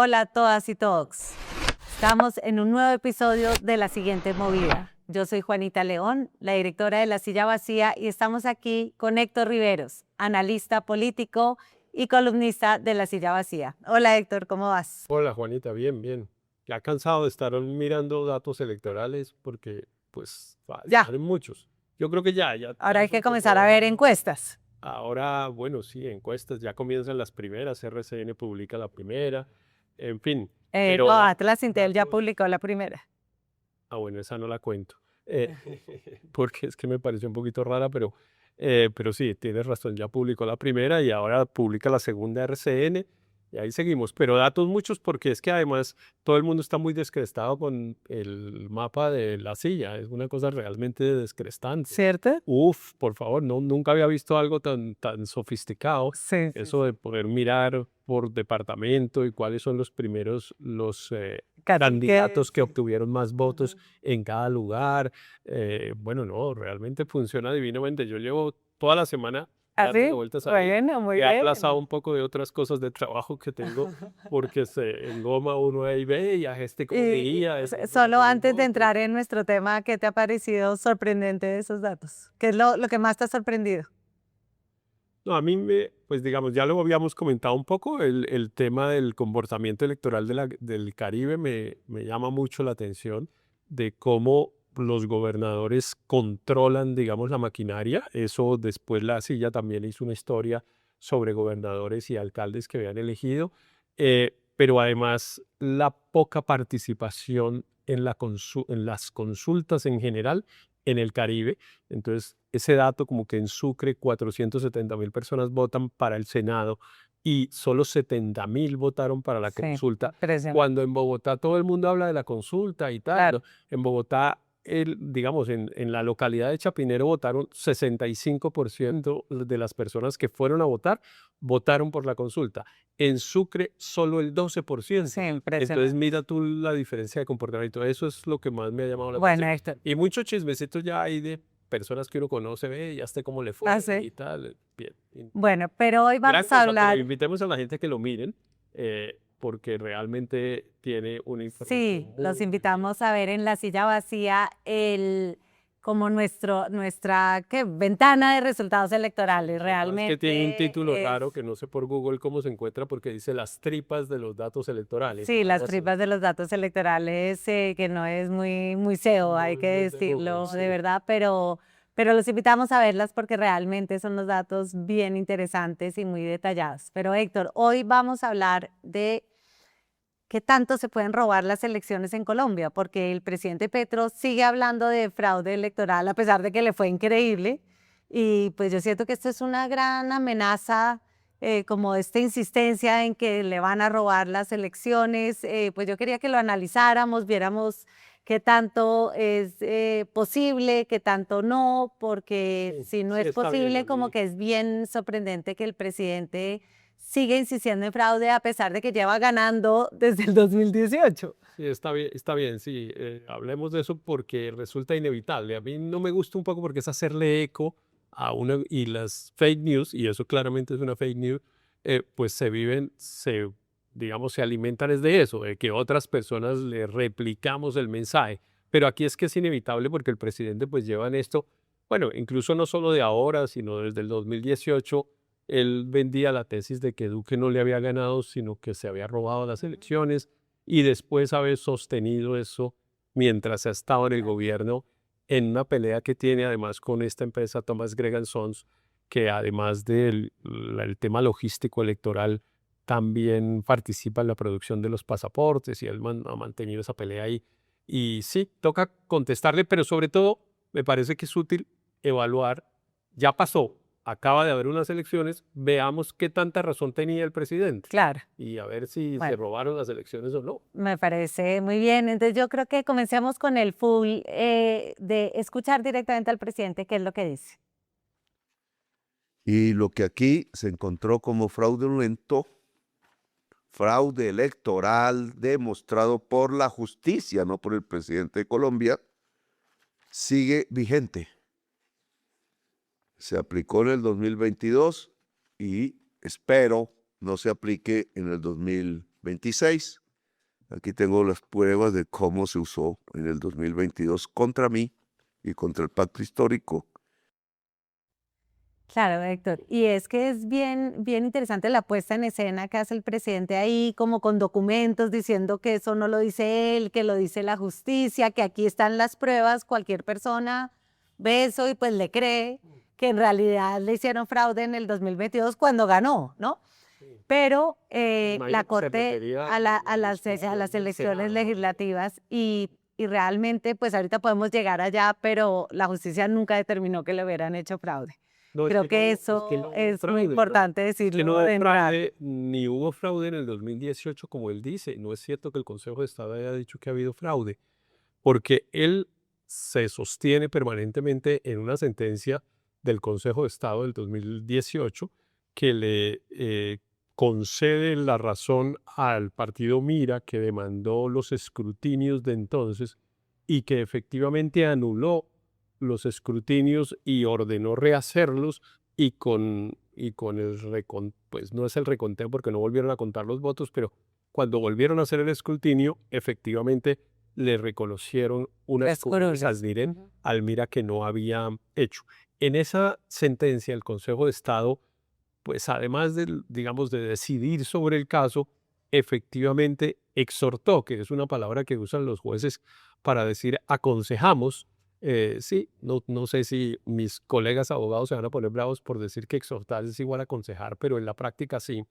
Hola a todas y todos. Estamos en un nuevo episodio de La Siguiente Movida. Yo soy Juanita León, la directora de La Silla Vacía, y estamos aquí con Héctor Riveros, analista político y columnista de La Silla Vacía. Hola Héctor, ¿cómo vas? Hola Juanita, bien, bien. Ya cansado de estar mirando datos electorales porque pues Ya, salen muchos. Yo creo que ya ahora hay es un que comenzar a poco. ver encuestas. Ahora, bueno, sí, encuestas, ya comienzan las primeras, RCN publica la primera, en fin, pero No, Atlas Intel ya datos. publicó la primera. Bueno, esa no la cuento, eh, porque es que me pareció un poquito rara, pero sí, tienes razón, ya publicó la primera y ahora publica la segunda RCN y ahí seguimos, pero datos muchos porque es que además todo el mundo está muy descrestado con el mapa de la silla, es una cosa realmente descrestante. ¿Cierto? Uf, por favor, no, nunca había visto algo tan sofisticado, Sí, sí, eso de sí. poder mirar por departamento y cuáles son los primeros, los Cacique, candidatos que sí. obtuvieron más votos Ujú. en cada lugar. Bueno, no, realmente funciona divinamente. Yo llevo toda la semana dándole ¿Así? vueltas ahí. Bueno, muy He aplazado bien. un poco de otras cosas de trabajo que tengo porque se engoma uno ahí, ve, y a este cómo me guía, el otro Solo sacó mil antes de votos. entrar en nuestro tema, ¿qué te ha parecido sorprendente de esos datos? ¿Qué es lo que más te ha sorprendido? No, a mí pues digamos, ya lo habíamos comentado un poco, el tema del comportamiento electoral del Caribe me llama mucho la atención de cómo los gobernadores controlan, digamos, la maquinaria. Eso después la silla también hizo una historia sobre gobernadores y alcaldes que habían elegido, pero además la poca participación en las consultas en general en el Caribe. Entonces, ese dato como que en Sucre 470.000 personas votan para el Senado y solo 70.000 votaron para la Sí, consulta, impresionante. cuando en Bogotá todo el mundo habla de la consulta y tal, Claro. ¿no? En Bogotá, digamos, en la localidad de Chapinero votaron 65% de las personas que fueron a votar, votaron por la consulta. En Sucre, solo el Sí, 12%. Entonces, impresionante. mira tú la diferencia de comportamiento. Eso es lo que más me ha llamado la Bueno, atención. Héctor, Y muchos chismecitos ya hay de personas que uno conoce, ve, ya sé cómo le fue hace. y tal. Bien. Bueno, pero hoy Gran vamos a cosa, pero hablar, invitemos a la gente a que lo miren, porque realmente tiene una información sí, los muy, muy buena. invitamos a ver en La Silla Vacía como nuestra ¿qué? Ventana de resultados electorales. Sí, además que tiene un título Realmente es, raro que no sé por Google cómo se encuentra porque dice las tripas de los datos electorales sí, o las algo así. tripas de los datos electorales, que no es muy SEO, hay No que es muy de Google, decirlo de sí. verdad, pero los invitamos a verlas porque realmente son los datos bien interesantes y muy detallados. Pero Héctor, hoy vamos a hablar de qué tanto se pueden robar las elecciones en Colombia, porque el presidente Petro sigue hablando de fraude electoral a pesar de que le fue increíble. Y pues yo siento que esto es una gran amenaza, como esta insistencia en que le van a robar las elecciones. Pues yo quería que lo analizáramos, viéramos qué tanto es posible, qué tanto no, porque Sí, si no sí, es está bien. posible, como que es bien sorprendente que el presidente sigue insistiendo en fraude a pesar de que lleva ganando desde el 2018. Sí, está bien, sí. Hablemos de eso porque resulta inevitable. A mí no me gusta un poco porque es hacerle eco a una y las fake news, y eso claramente es una fake news, pues digamos, se alimentan es de eso, de que otras personas le replicamos el mensaje. Pero aquí es que es inevitable porque el presidente pues lleva en esto, bueno, incluso no solo de ahora, sino desde el 2018, él vendía la tesis de que Duque no le había ganado, sino que se había robado las elecciones y después haber sostenido eso mientras ha estado en el gobierno en una pelea que tiene además con esta empresa Thomas Gregan Sons, que además del tema logístico electoral, también participa en la producción de los pasaportes y él ha mantenido esa pelea ahí. Y sí, toca contestarle, pero sobre todo me parece que es útil evaluar, ya pasó, acaba de haber unas elecciones, veamos qué tanta razón tenía el presidente Claro, y a ver si se bueno, robaron las elecciones o no. me parece muy bien. Entonces yo creo que comencemos con el full de escuchar directamente al presidente qué es lo que dice. Y lo que aquí se encontró como fraudulento, fraude electoral demostrado por la justicia, no por el presidente de Colombia, sigue vigente. Se aplicó en el 2022 y espero no se aplique en el 2024. 26. Aquí tengo las pruebas de cómo se usó en el 2022 contra mí y contra el pacto histórico. Claro, Héctor. Y es que es bien interesante la puesta en escena que hace el presidente ahí, como con documentos diciendo que eso no lo dice él, que lo dice la justicia, que aquí están las pruebas, cualquier persona ve eso y pues le cree que en realidad le hicieron fraude en el 2022 cuando ganó, ¿no? Pero la Corte a las elecciones legislativas y realmente pues ahorita podemos llegar allá, pero la justicia nunca determinó que le hubieran hecho fraude. No, es Creo que que no, es eso que no hubo es muy fraude, ¿no? importante Es que decirlo no hubo de entrada. fraude, ni hubo fraude en el 2018, como él dice. No es cierto que el Consejo de Estado haya dicho que ha habido fraude, porque él se sostiene permanentemente en una sentencia del Consejo de Estado del 2018 que le concede la razón al partido Mira, que demandó los escrutinios de entonces y que efectivamente anuló los escrutinios y ordenó rehacerlos y con el pues no es el reconteo porque no volvieron a contar los votos, pero cuando volvieron a hacer el escrutinio, efectivamente le reconocieron unas Tres cosas, curules. miren, Ujú. al Mira que no había hecho. En esa sentencia, el Consejo de Estado, pues además de, digamos, de decidir sobre el caso, efectivamente exhortó, que es una palabra que usan los jueces para decir aconsejamos. Sí, no sé si mis colegas abogados se van a poner bravos por decir que exhortar es igual a aconsejar, pero en la práctica sí.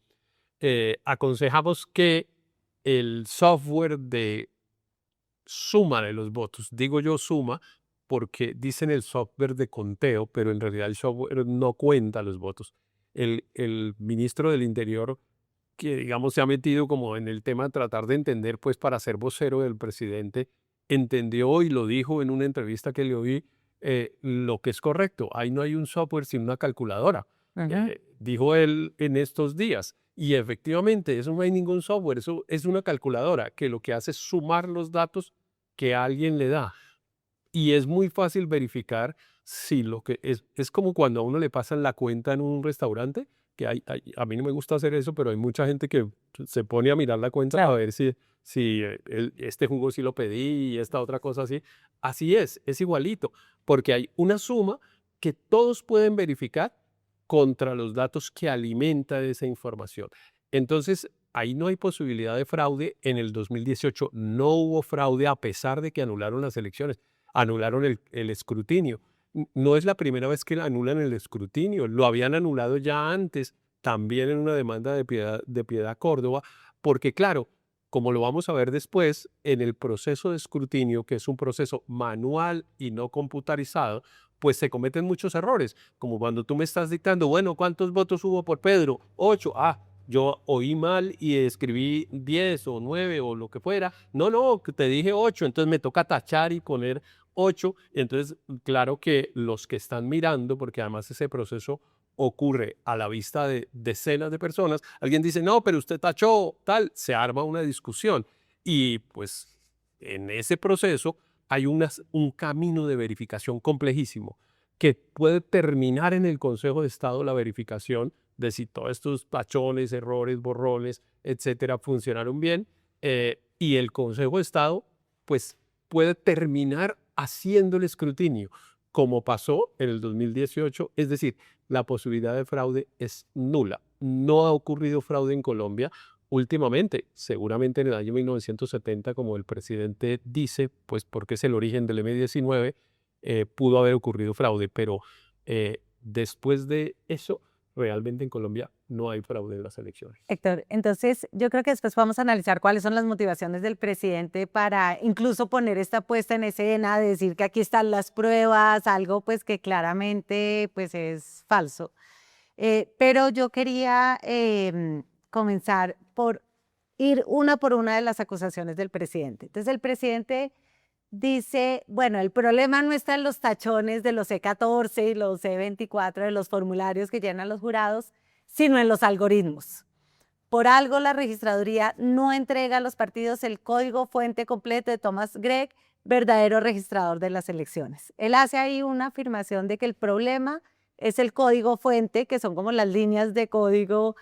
Aconsejamos que el software de suma de los votos, digo yo suma porque dicen el software de conteo, pero en realidad el software no cuenta los votos. El ministro del Interior, que digamos se ha metido como en el tema de tratar de entender, pues para ser vocero del presidente, entendió y lo dijo en una entrevista que le oí, lo que es correcto. Ahí no hay un software sino una calculadora. Ujú. Dijo él en estos días. Y efectivamente, eso no hay ningún software, eso es una calculadora que lo que hace es sumar los datos que alguien le da. Y es muy fácil verificar si lo que es como cuando a uno le pasan la cuenta en un restaurante, que a mí no me gusta hacer eso, pero hay mucha gente que se pone a mirar la cuenta a Claro. ver si este jugo sí lo pedí y esta otra cosa así. Así es igualito, porque hay una suma que todos pueden verificar contra los datos que alimenta esa información. Entonces, ahí no hay posibilidad de fraude. En el 2018 no hubo fraude a pesar de que anularon las elecciones, anularon el escrutinio. No es la primera vez que anulan el escrutinio, lo habían anulado ya antes, también en una demanda de Piedad Córdoba, porque claro, como lo vamos a ver después, en el proceso de escrutinio, que es un proceso manual y no computarizado, pues se cometen muchos errores, como cuando tú me estás dictando, bueno, ¿cuántos votos hubo por Pedro? 8. Yo oí mal y escribí 10 o 9 o lo que fuera. No, que te dije 8, entonces me toca tachar y poner 8. Entonces, claro que los que están mirando, porque además ese proceso ocurre a la vista de decenas de personas, alguien dice, no, pero usted tachó tal, se arma una discusión. Y pues en ese proceso hay un camino de verificación complejísimo que puede terminar en el Consejo de Estado la verificación de si todos estos tachones, errores, borrones, etcétera, funcionaron bien. Y el Consejo de Estado, pues, puede terminar haciendo el escrutinio, como pasó en el 2018. Es decir, la posibilidad de fraude es nula. No ha ocurrido fraude en Colombia últimamente, seguramente en el año 1970, como el presidente dice, pues porque es el origen del M-19, pudo haber ocurrido fraude, pero después de eso, realmente en Colombia no hay fraude en las elecciones. Héctor, entonces yo creo que después vamos a analizar cuáles son las motivaciones del presidente para incluso poner esta puesta en escena, decir que aquí están las pruebas, algo pues que claramente pues es falso. Pero yo quería comenzar por ir una por una de las acusaciones del presidente. Entonces el presidente dice, bueno, el problema no está en los tachones de los C14 y los C24 de los formularios que llenan los jurados, sino en los algoritmos. Por algo la registraduría no entrega a los partidos el código fuente completo de Thomas Gregg, verdadero registrador de las elecciones. Él hace ahí una afirmación de que el problema es el código fuente, que son como las líneas de código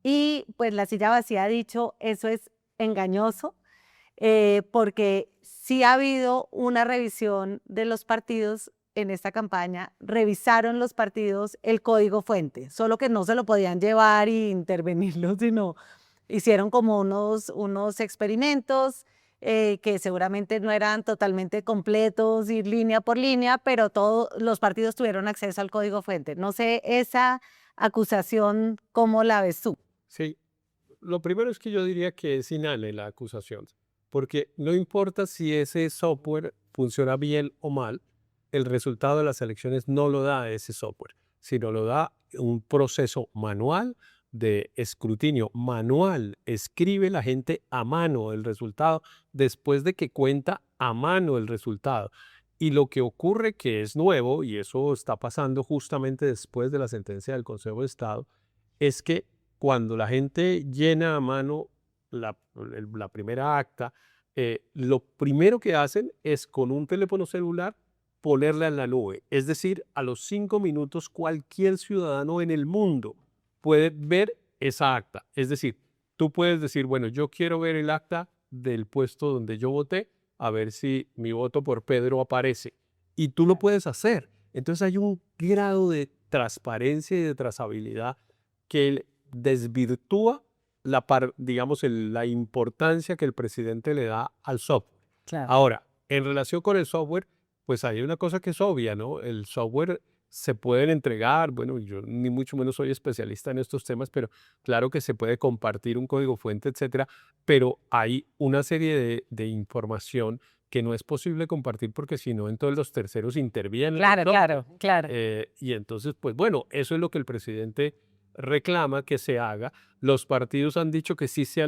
Y pues la silla vacía ha dicho, eso es engañoso, porque sí ha habido una revisión de los partidos en esta campaña, revisaron los partidos el código fuente, solo que no se lo podían llevar e intervenirlo, sino hicieron como unos experimentos que seguramente no eran totalmente completos, ir línea por línea, pero todos los partidos tuvieron acceso al código fuente. No sé, esa acusación, ¿cómo la ves tú? Sí, lo primero es que yo diría que es inane la acusación, porque no importa si ese software funciona bien o mal, el resultado de las elecciones no lo da ese software, sino lo da un proceso manual de escrutinio manual. Escribe la gente a mano el resultado después de que cuenta a mano el resultado. Y lo que ocurre que es nuevo, y eso está pasando justamente después de la sentencia del Consejo de Estado, es que cuando la gente llena a mano la primera acta, lo primero que hacen es con un teléfono celular ponerla en la nube. Es decir, a los 5 minutos cualquier ciudadano en el mundo puede ver esa acta. Es decir, tú puedes decir, bueno, yo quiero ver el acta del puesto donde yo voté, a ver si mi voto por Pedro aparece. Y tú lo puedes hacer. Entonces hay un grado de transparencia y de trazabilidad que desvirtúa digamos, la importancia que el presidente le da al software. Claro. Ahora, en relación con el software, pues hay una cosa que es obvia, ¿no? El software se pueden entregar, bueno, yo ni mucho menos soy especialista en estos temas, pero claro que se puede compartir un código fuente, etcétera, pero hay una serie de información que no es posible compartir porque si no, entonces los terceros intervienen. Claro. Y entonces, pues bueno, eso es lo que el presidente reclama que se haga. Los partidos han dicho que sí se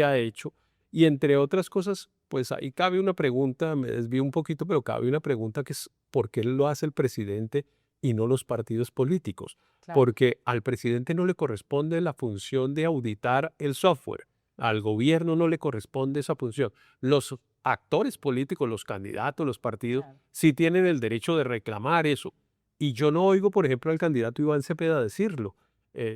ha hecho. Y entre otras cosas, pues ahí cabe una pregunta, me desvío un poquito, pero cabe una pregunta que es ¿por qué lo hace el presidente y no los partidos políticos? Claro. Porque al presidente no le corresponde la función de auditar el software. Al gobierno no le corresponde esa función. Los actores políticos, los candidatos, los partidos, Claro. sí tienen el derecho de reclamar eso. Y yo no oigo, por ejemplo, al candidato Iván Cepeda decirlo.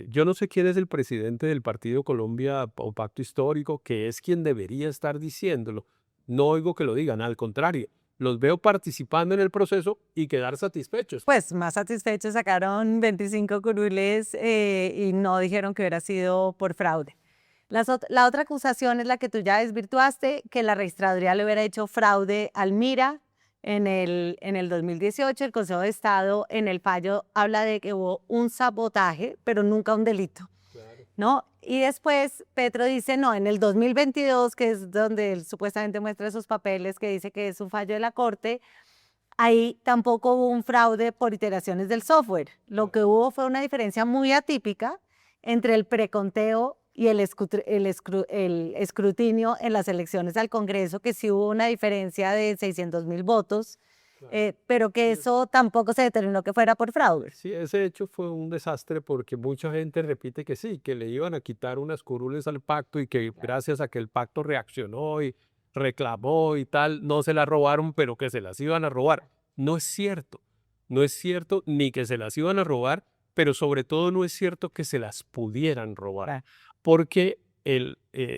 Yo no sé quién es el presidente del Partido Colombia o Pacto Histórico, que es quien debería estar diciéndolo. No oigo que lo digan, al contrario, los veo participando en el proceso y quedar satisfechos. Pues más satisfechos, sacaron 25 curules y no dijeron que hubiera sido por fraude. La otra acusación es la que tú ya desvirtuaste, que la registraduría le hubiera hecho fraude al MIRA en el 2018. El Consejo de Estado en el fallo habla de que hubo un sabotaje, pero nunca un delito, ¿no? Y después Petro dice, no, en el 2022, que es donde él supuestamente muestra esos papeles que dice que es un fallo de la Corte, ahí tampoco hubo un fraude por iteraciones del software. Lo que hubo fue una diferencia muy atípica entre el preconteo y el escrutinio en las elecciones al Congreso, que sí hubo una diferencia de 600.000 votos, pero que eso tampoco se determinó que fuera por fraude. Sí, ese hecho fue un desastre porque mucha gente repite que sí, que le iban a quitar unas curules al pacto y que gracias a que el pacto reaccionó y reclamó y tal, no se las robaron, pero que se las iban a robar. No es cierto, no es cierto ni que se las iban a robar, pero sobre todo no es cierto que se las pudieran robar. Claro. Porque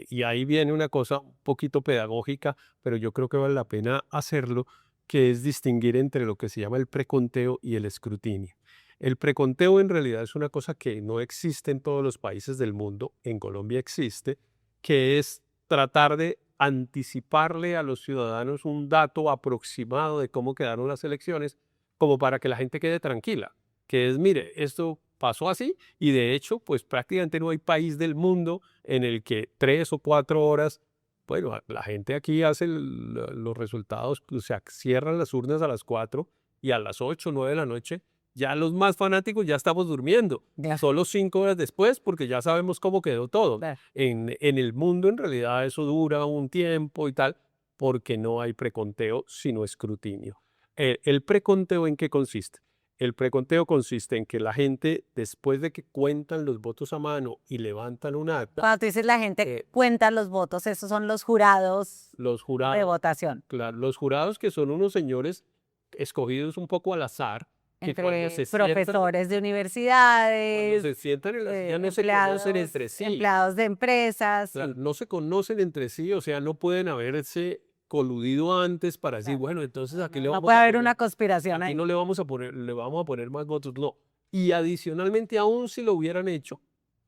y ahí viene una cosa un poquito pedagógica, pero yo creo que vale la pena hacerlo, que es distinguir entre lo que se llama el preconteo y el escrutinio. El preconteo en realidad es una cosa que no existe en todos los países del mundo, en Colombia existe, que es tratar de anticiparle a los ciudadanos un dato aproximado de cómo quedaron las elecciones, como para que la gente quede tranquila, que es, mire, esto pasó así y de hecho, pues prácticamente no hay país del mundo en el que 3 o 4 horas, bueno, la gente aquí hace los resultados, o sea, cierran las urnas a las 4 y a las 8 o 9 de la noche, ya los más fanáticos ya estamos durmiendo. Claro. Solo 5 horas después, porque ya sabemos cómo quedó todo. Claro. En el mundo, en realidad, eso dura un tiempo y tal, porque no hay preconteo, sino escrutinio. ¿El preconteo en qué consiste? El preconteo consiste en que la gente, después de que cuentan los votos a mano y levantan un acta, Cuando tú dices la gente cuenta los votos, esos son los jurados los de jurados, votación. claro, los jurados que son unos señores escogidos un poco al azar, que cuando entre se sientan, profesores de cuando universidades, se sientan en la silla no se empleados, conocen entre sí. empleados de empresas. Claro, Sí. no se conocen entre sí, o sea, no pueden haberse coludido antes para decir, Claro. bueno, entonces aquí le No vamos puede a haber poner, una conspiración aquí ahí. no le vamos a poner, le vamos a poner más votos, no. Y adicionalmente, aún si lo hubieran hecho,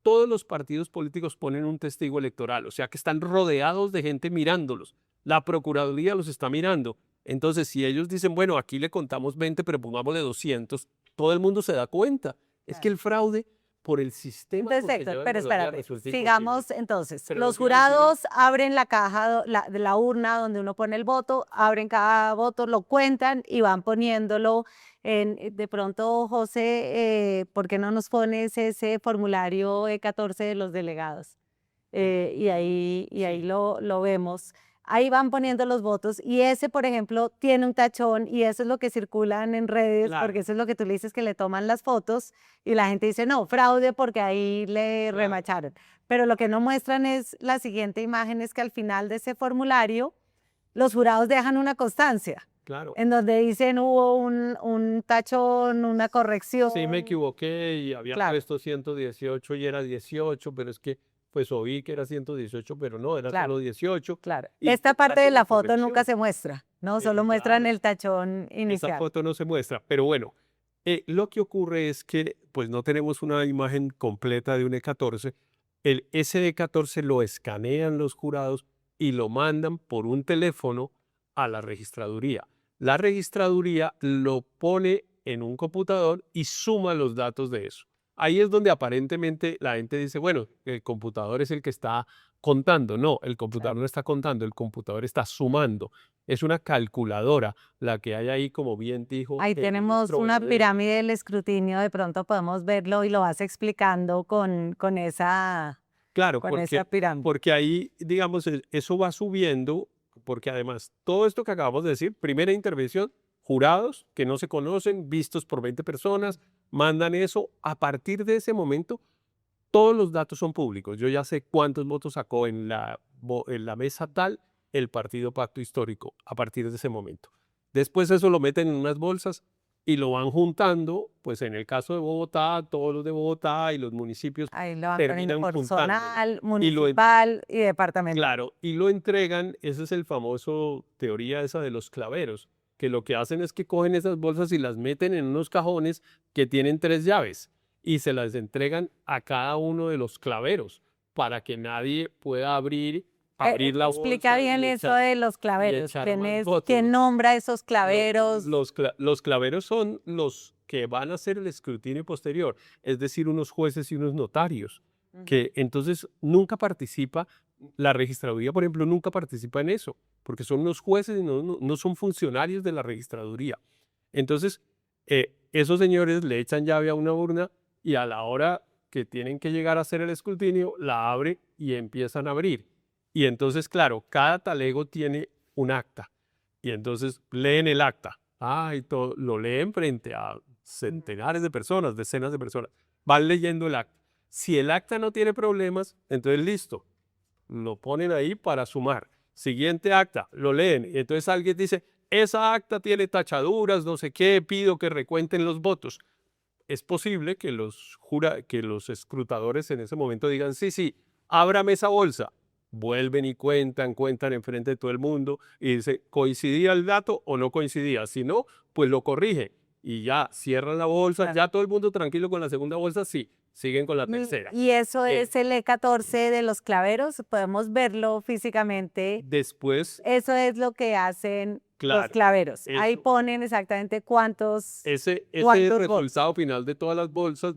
todos los partidos políticos ponen un testigo electoral, o sea que están rodeados de gente mirándolos. La Procuraduría los está mirando. Entonces, si ellos dicen, bueno, aquí le contamos 20, pero pongámosle 200, todo el mundo se da cuenta. Es que Claro. el fraude por el sistema Entonces, con que Héctor, llevan pero Colombia espérate, resulta imposible. sigamos entonces. Pero lo Los que iba a decir es, jurados abren la caja, de la urna donde uno pone el voto, abren cada voto, lo cuentan y van poniéndolo de pronto, José, ¿por qué no nos pones ese formulario E14 de los delegados? Y ahí sí, lo vemos. Ahí van poniendo los votos y ese, por ejemplo, tiene un tachón y eso es lo que circulan en redes, porque claro, eso es lo que tú le dices que le toman las fotos y la gente dice, no, fraude porque ahí le claro. remacharon. Pero lo que no muestran es la siguiente imagen, es que al final de ese formulario los jurados dejan una constancia Claro. en donde dicen hubo un tachón, una corrección. Sí, me equivoqué y había Claro, puesto 118 y era 18, pero es que pues oí que era 118, pero no, era claro. solo 18. Claro. Y Esta parte de hacen la la foto nunca corrección. se muestra, ¿no? Solo muestran Claro, el tachón esa inicial. foto no se muestra, pero bueno, lo que ocurre es que pues no tenemos una imagen completa de un E14. El SD14 lo escanean los jurados y lo mandan por un teléfono a la registraduría. La registraduría lo pone en un computador y suma los datos de eso. Ahí es donde aparentemente la gente dice, bueno, el computador es el que está contando. No, el computador Claro. no está contando, el computador está sumando. Es una calculadora la que hay ahí, como bien dijo Ahí el tenemos ministro una Benedetti. pirámide del escrutinio, de pronto podemos verlo y lo vas explicando con esa Claro, pirámide. porque ahí, digamos, eso va subiendo, porque además todo esto que acabamos de decir, primera intervención, jurados que no se conocen, vistos por 20 personas, mandan eso. A partir de ese momento, todos los datos son públicos. Yo ya sé cuántos votos sacó en la mesa tal el partido Pacto Histórico a partir de ese momento. Después eso lo meten en unas bolsas y lo van juntando, pues en el caso de Bogotá, todos los de Bogotá y los municipios Ahí lo van poniendo terminan por juntándolo. zonal, Y lo, municipal y departamental. claro, y lo entregan, esa es el famoso teoría esa de los claveros, que lo que hacen es que cogen esas bolsas y las meten en unos cajones que tienen 3 llaves y se las entregan a cada uno de los claveros para que nadie pueda abrir la Explica bolsa bien y eso de los y claveros. echar ¿Quién más es, votos. quién nombra esos claveros? Los claveros son los que van a hacer el escrutinio posterior, es decir, unos jueces y unos notarios, que entonces nunca participa, la registraduría, por ejemplo, nunca participa en eso, porque son unos jueces y no son funcionarios de la registraduría. Entonces, esos señores le echan llave a una urna y a la hora que tienen que llegar a hacer el escrutinio, la abren y empiezan a abrir. Y entonces, claro, cada talego tiene un acta. Y entonces leen el acta. Y todo, lo leen frente a centenares de personas, decenas de personas. Van leyendo el acta. Si el acta no tiene problemas, entonces listo. Lo ponen ahí para sumar. Siguiente acta, lo leen. Y entonces alguien dice, esa acta tiene tachaduras, no sé qué, pido que recuenten los votos. Es posible que que los escrutadores en ese momento digan, sí, sí, ábrame esa bolsa. Vuelven y cuentan enfrente de todo el mundo y dice, ¿coincidía el dato o no coincidía? Si no, pues lo corrige y ya cierran la bolsa, Claro. ya todo el mundo tranquilo con la segunda bolsa, sí, siguen con la tercera. Y eso Bien. es el E14 de los claveros, podemos verlo físicamente. Después, Eso es lo que hacen los claro, claveros. Ahí eso, ponen exactamente cuántos ese votos. resultado final de todas las bolsas,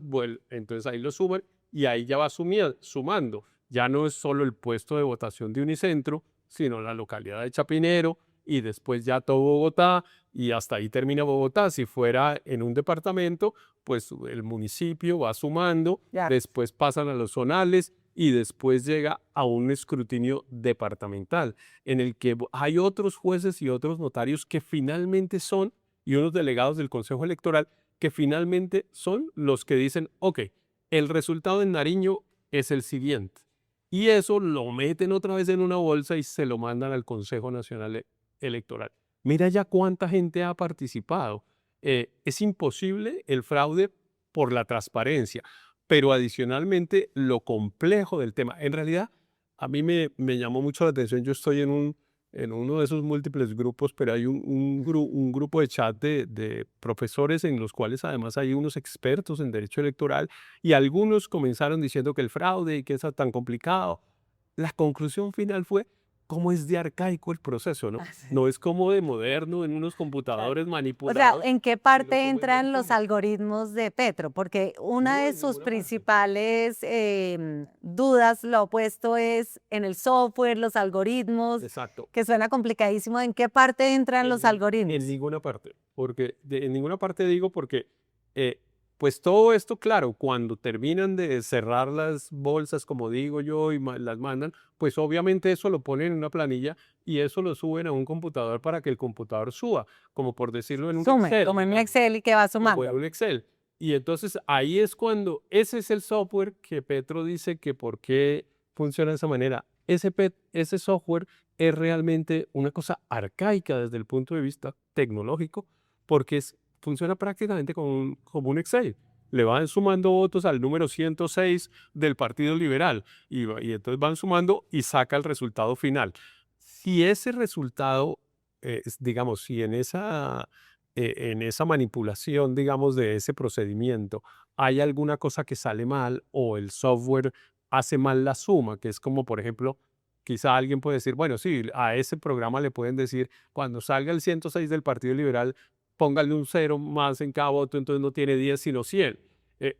entonces ahí lo suman y ahí ya va sumando. Ya no es solo el puesto de votación de Unicentro, sino la localidad de Chapinero y después ya todo Bogotá y hasta ahí termina Bogotá. Si fuera en un departamento, pues el municipio va sumando, Ya. después pasan a los zonales y después llega a un escrutinio departamental en el que hay otros jueces y otros notarios que finalmente son, y unos delegados del Consejo Electoral, que finalmente son los que dicen, ok, el resultado en Nariño es el siguiente. Y eso lo meten otra vez en una bolsa y se lo mandan al Consejo Nacional Electoral. Mira ya cuánta gente ha participado. es imposible el fraude por la transparencia, pero adicionalmente lo complejo del tema. En realidad, a mí me llamó mucho la atención, yo estoy en uno de esos múltiples grupos, pero hay un grupo de chat de profesores en los cuales además hay unos expertos en derecho electoral y algunos comenzaron diciendo que el fraude y que es tan complicado. La conclusión final fue cómo es de arcaico el proceso, ¿no? Ah, sí. No es como de moderno en unos Claro. computadores O sea, manipulados. ¿en qué sino parte cómo es entran más los complejo. algoritmos de Petro? Porque una No, de en sus ninguna parte. principales dudas, lo opuesto, es en el software, los algoritmos, Exacto. que suena complicadísimo. ¿En qué parte entran los En algoritmos? ninguna parte, porque en ninguna parte digo porque, pues todo esto, claro, cuando terminan de cerrar las bolsas, como digo yo, y las mandan, pues obviamente eso lo ponen en una planilla y eso lo suben a un computador para que el computador suba, como por decirlo en un Sume, Excel, como en un digamos, Excel y que va como en sumando. un Excel. Y entonces ahí es cuando, ese es el software que Petro dice que por qué funciona de esa manera. Ese software es realmente una cosa arcaica desde el punto de vista tecnológico, porque funciona prácticamente como un Excel. Le van sumando votos al número 106 del Partido Liberal y entonces van sumando y saca el resultado final. Si ese resultado, digamos, si en esa manipulación, digamos, de ese procedimiento hay alguna cosa que sale mal o el software hace mal la suma, que es como, por ejemplo, quizá alguien puede decir, bueno, sí, a ese programa le pueden decir, cuando salga el 106 del Partido Liberal, póngale un cero más en cada voto, entonces no tiene 10 sino 100.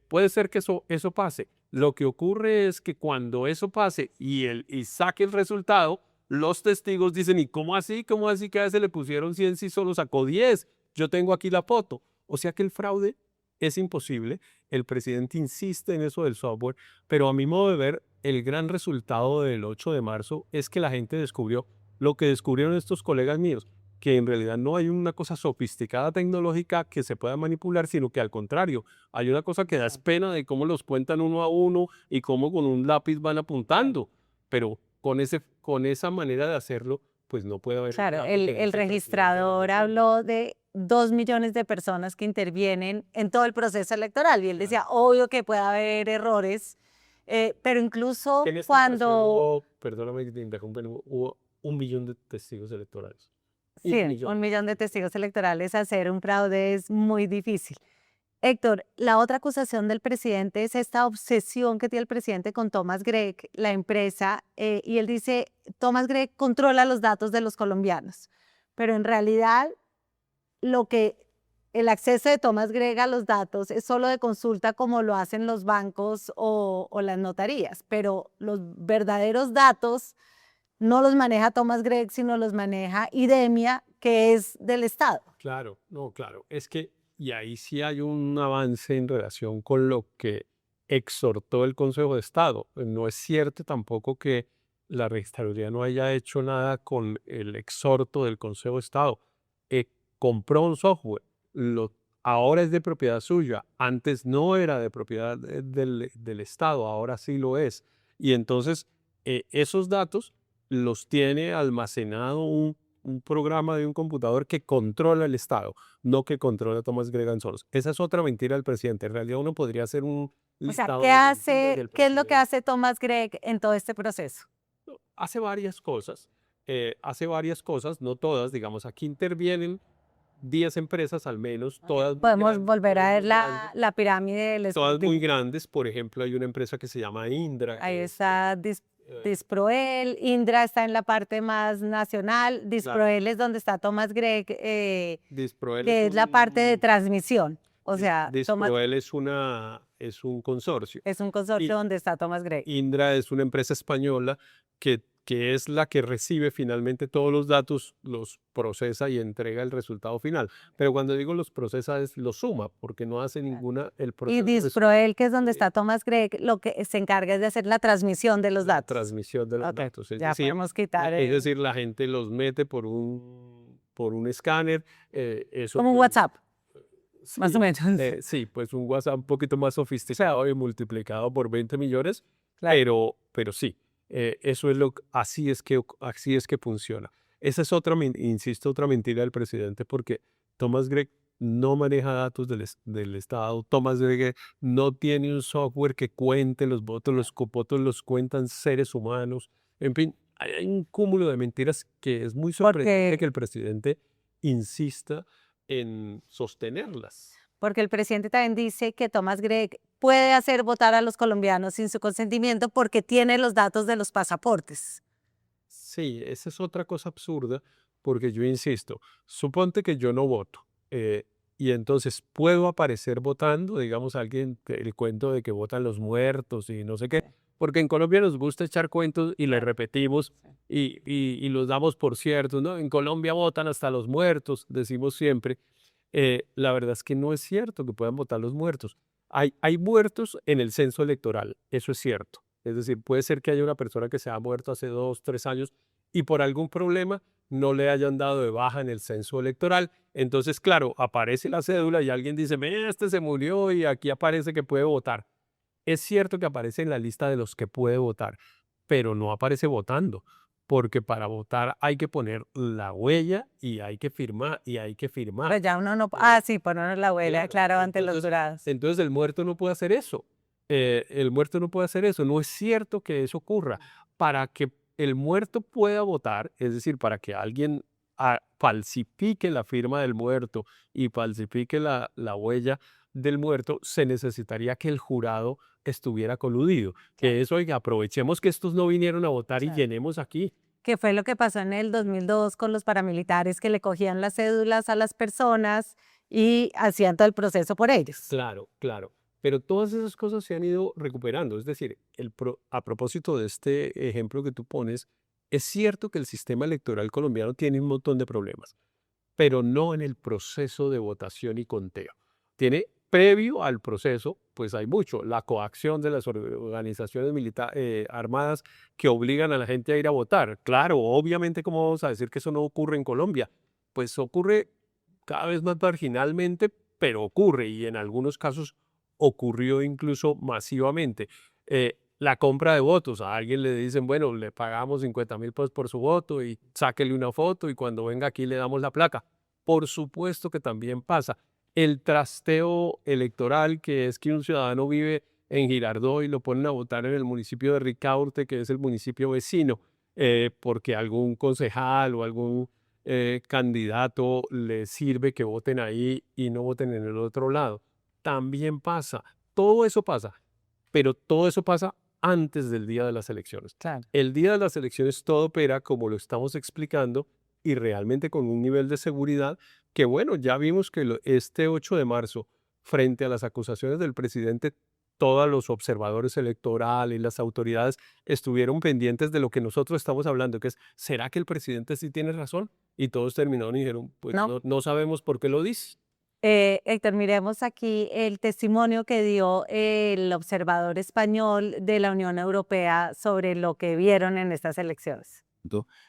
Puede ser que eso pase. Lo que ocurre es que cuando eso pase y saque el resultado, los testigos dicen, ¿y cómo así? ¿Cómo así que a ese le pusieron 100 si solo sacó 10? Yo tengo aquí la foto. O sea que el fraude es imposible. El presidente insiste en eso del software, pero a mi modo de ver, el gran resultado del 8 de marzo es que la gente descubrió lo que descubrieron estos colegas míos, que en realidad no hay una cosa sofisticada tecnológica que se pueda manipular, sino que al contrario, hay una cosa que da pena de cómo los cuentan uno a uno y cómo con un lápiz van apuntando, pero con esa manera de hacerlo, pues no puede haber Claro, fraude que el dice el presidente registrador Nacional. habló de 2 millones de personas que intervienen en todo el proceso electoral y él decía, obvio que puede haber errores, pero incluso En esta ocasión cuando, perdóname que te interrumpa, hubo 1 millón de testigos electorales. Un sí, millón. 1 millón de testigos electorales, hacer un fraude es muy difícil. Héctor, la otra acusación del presidente es esta obsesión que tiene el presidente con Thomas Gregg, la empresa, y él dice, Thomas Gregg controla los datos de los colombianos, pero en realidad lo que el acceso de Thomas Gregg a los datos es solo de consulta como lo hacen los bancos o las notarías, pero los verdaderos datos no los maneja Thomas Gregg, sino los maneja IDEMIA, que es del Estado. Claro, no, claro. Es que, y ahí sí hay un avance en relación con lo que exhortó el Consejo de Estado. No es cierto tampoco que la registraduría no haya hecho nada con el exhorto del Consejo de Estado. Eh, Compró un software, ahora es de propiedad suya, antes no era de propiedad del Estado, ahora sí lo es. Y entonces esos datos los tiene almacenado un programa de un computador que controla el Estado, no que controla Thomas Gregg Soros. Esa es otra mentira del presidente. En realidad uno podría hacer un O sea, listado ¿qué de mentiras hace, del qué es lo que presidente. hace Thomas Gregg en todo este proceso? Hace varias cosas, no todas, digamos, aquí intervienen 10 empresas al menos, todas muy Podemos grandes, volver a ver la pirámide del todas muy Sputnik. grandes. Por ejemplo, hay una empresa que se llama Indra. Ahí está Eh, Disproel, Indra está en la parte más nacional, claro, Disproel es donde está Thomas Gregg, Disproel es que es la parte de transmisión. O sea, Disproel es un consorcio. es un Y consorcio donde está Thomas Gregg. Indra es una empresa española que es la que recibe finalmente todos los datos, los procesa y entrega el resultado final. Pero cuando digo los procesa es los suma, porque no hace ninguna, el Y proceso es Disproel, que es donde eh, está Thomas Gregg, lo que se encarga es de hacer la transmisión de los la datos. transmisión de los Ok, datos. ya podemos quitar Es decir, la gente los mete por un escáner. Eso como un pues, WhatsApp, más o sí, menos. sí, pues un WhatsApp un poquito más sofisticado y multiplicado por 20 millones, Claro. pero sí, eso es así es que funciona. Esa es otra, insisto, otra mentira del presidente, porque Thomas Gregg no maneja datos del Estado. Thomas Draghi no tiene un software que cuente los votos, los votos los cuentan seres humanos. En fin, hay un cúmulo de mentiras que es muy sorprendente que Porque, el presidente insista en sostenerlas. porque el presidente también dice que Thomas Gregg puede hacer votar a los colombianos sin su consentimiento porque tiene los datos de los pasaportes. Sí, esa es otra cosa absurda, porque yo insisto, suponte que yo no voto, y entonces puedo aparecer votando, digamos, alguien, el cuento de que votan los muertos y no sé qué, porque en Colombia nos gusta echar cuentos y le Claro, repetimos sí. y los damos por ciertos, ¿no? En Colombia votan hasta los muertos, decimos siempre. La verdad es que no es cierto que puedan votar los muertos. Hay muertos en el censo electoral, eso es cierto. Es decir, puede ser que haya una persona que se ha muerto hace 2, 3 años y por algún problema no le hayan dado de baja en el censo electoral. Entonces, claro, aparece la cédula y alguien dice, "Ve, este se murió y aquí aparece que puede votar". Es cierto que aparece en la lista de los que puede votar, pero no aparece votando, porque para votar hay que poner la huella y hay que firmar y hay que firmar. Pues ya uno no, Eh, sí, ponernos la huella, Claro, claro, ante los entonces, jurados. el muerto no puede hacer eso. El muerto no puede hacer eso. No es cierto que eso ocurra. Para que el muerto pueda votar, es decir, para que alguien falsifique la firma del muerto y falsifique la huella del muerto, se necesitaría que el jurado estuviera coludido. Claro, Que eso, oiga, aprovechemos que estos no vinieron a votar y claro. llenemos aquí. Que fue lo que pasó en el 2002 con los paramilitares que le cogían las cédulas a las personas y hacían todo el proceso por ellos. Claro, claro. Pero todas esas cosas se han ido recuperando. Es decir, a propósito de este ejemplo que tú pones, es cierto que el sistema electoral colombiano tiene un montón de problemas, pero no en el proceso de votación y conteo. Tiene previo al proceso, pues hay mucho, la coacción de las organizaciones armadas que obligan a la gente a ir a votar. Claro, obviamente, ¿cómo vamos a decir que eso no ocurre en Colombia? Pues ocurre cada vez más marginalmente, pero ocurre y en algunos casos ocurrió incluso masivamente. La compra de votos, a alguien le dicen, bueno, le pagamos 50.000 pesos por su voto y sáquele una foto y cuando venga aquí le damos la placa. Por supuesto que también pasa. El trasteo electoral, que es que un ciudadano vive en Girardot y lo ponen a votar en el municipio de Ricaurte, que es el municipio vecino, porque algún concejal o algún candidato le sirve que voten ahí y no voten en el otro lado. También pasa, todo eso pasa, pero todo eso pasa antes del día de las elecciones. Claro. El día de las elecciones todo opera como lo estamos explicando y realmente con un nivel de seguridad que, bueno, ya vimos que este 8 de marzo, frente a las acusaciones del presidente, todos los observadores electorales y las autoridades estuvieron pendientes de lo que nosotros estamos hablando, que es, ¿será que el presidente sí tiene razón? Y todos terminaron y dijeron, pues ¿No? no sabemos por qué lo dice. Héctor, miremos aquí el testimonio que dio el observador español de la Unión Europea sobre lo que vieron en estas elecciones.